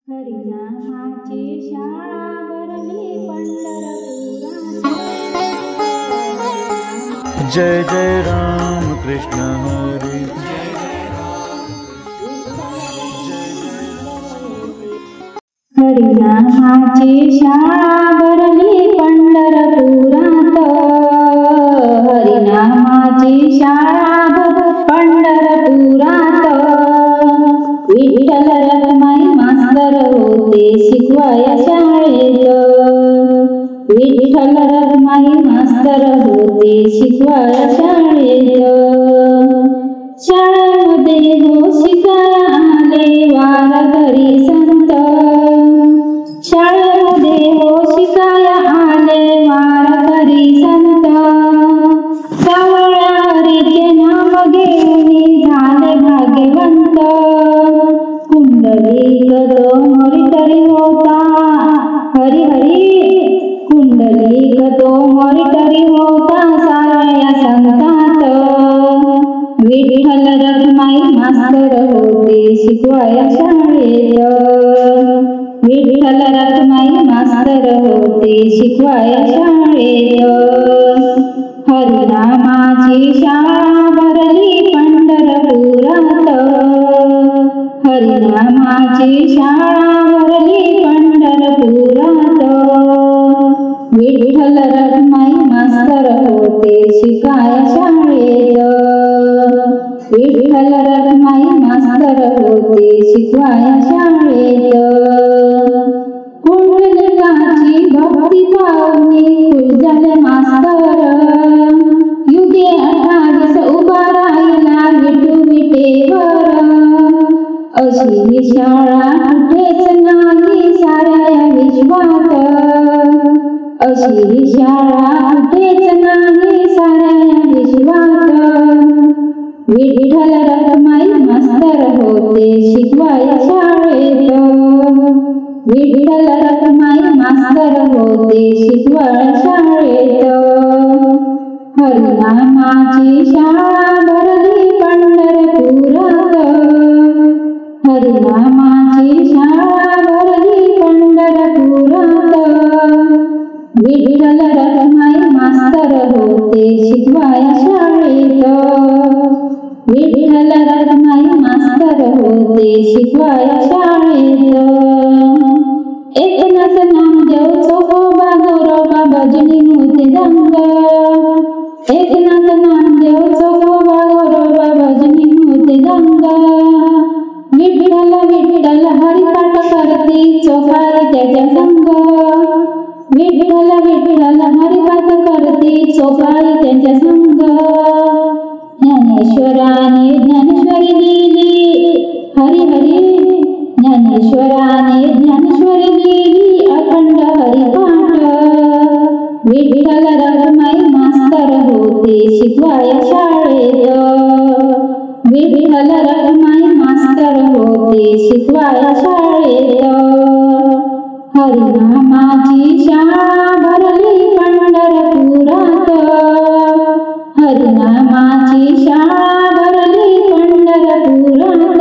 हरिनामाची शाळा भरली पंढरपुरात। जय जय राम कृष्ण हरी। हरिनामाची शाळा भरली पंढरपुरात। हरिनामाची शाळा पंढरपुरात। विठ्ठल रखमाई मास्तर होते शिकवाया शाळेत। विठ्ठल रखमाई मास्तर होते शिकवाया शाळेत। शाळेमध्ये हो शिकाया आले वारकरी संत। शाळेमध्ये हो शिकाया आले वारकरी संत। सावळ्या हरीचे नाम घेऊन झाले भाग्यवंत। कुंडलिक तो मॉनिटरी होता हरी हरी। कुंडलिक तो मॉनिटरी होता साऱ्या संतात। विठ्ठल रखमाई मास्तर होते शिकवाया शाळेत। विठ्ठल रखमाई मास्तर होते शिकवाया शाळेत। हरिनामाची शाळा भरली पंढरपुरात। हरिनामाची शाळा भरली पंढरपुरात। विठ्ठल रखमाई मास्तर होते शिकाया शाळेत। विठ्ठल रखमाई मास्तर होते शिकवाया शाळेत। कुंडलिकाची भक्ती पावनी खुश झाले मास्तर। युगे 28 उभा राहिला विठू विटेवर। अशी ही शाळा कुठेच नाही साऱ्या विश्वात। अशी ही शाळा कुठेच नाही साऱ्या विश्वात। विठ्ठल रखमाई मास्तर होते शिकवाया शाळेत। विठ्ठल रखमाई मास्तर होते शिकवाया शाळेत। हरिनामाची शाळा भरली पंढरपुरात। हरिनामाची शाळा भरली पंढरपुरात। विठ्ठल रखमाई मास्तर होते शिकवाया शाळेत। विठ्ठल रखमाई मास्तर होते शिकवाया शाळेत। एकनाथ नामदेव चोखोबा गौरोबा भजनी होते दंग। एकनाथ नामदेव चोखोबा गौरोबा भजनी होते दंग। विठ्ठल विठ्ठल हरिपाठ करती चोखाई त्याच्या संग। विठ्ठल विठ्ठल हरिपाठ करती चोखाई त्याच्या संग। ज्ञानेश्वराने ज्ञानेश्वरी लिहिली हरी हरी। ज्ञानेश्वराने ज्ञानेश्वरी लिहिली अखंड हरिपाठ। विठ्ठल रखमाई मास्तर होते शिकवाया शाळेत। विठ्ठल रखमाई मास्तर होते शिकवाया शाळेत। हरिनामाची शाळा भरली पंढरपुरात। हरिनामाची शाळा भरली पंढरपुरात।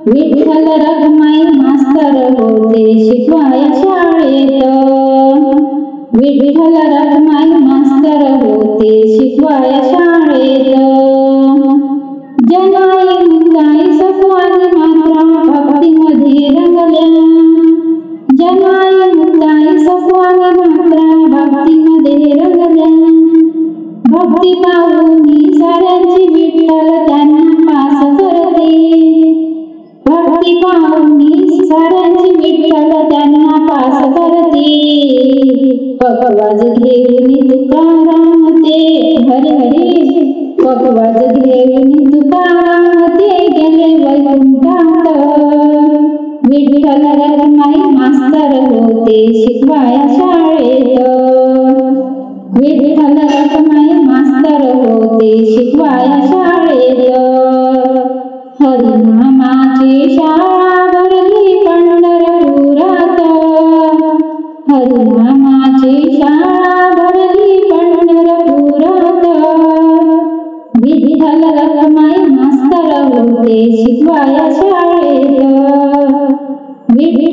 विठ्ठल रखमाई मास्तर होते शिकवाया शाळेत। विठ्ठल रखमाई मास्तर होते शिकवाया शाळेत। जनाई मुक्ताई सखवानी मात्रा भक्तीमध्ये रंगल्या। जनाई मुक्ताई सखवानी मात्रा भक्तीमध्ये रंगल्या। भक्ती पावनी साऱ्यांची विठ्ठल त्यांना पास करते। भक्ती पावनी साऱ्यांची विठ्ठल त्यांना पास करते। पकवाज घेऊन तुकाराम ते हरी हरी। पकवाज घेऊन तुकाराम ते गेले वैकुंठात। विठ्ठल रखमाई मास्तर होते शिकवाया शाळेत। विठ्ठल रखमाई मास्तर होते शिकवाया शाळेत। हरिनामाची शाळा भरली पंढरपुरात। हरिनामाची शाळा भरली पंढरपुरात। विठ्ठल रखमाई मास्तर होते शिकवाया शाळेत।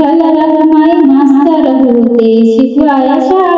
विठ्ठल रखुमाई मास्तर होते शिकवाया शाळेत.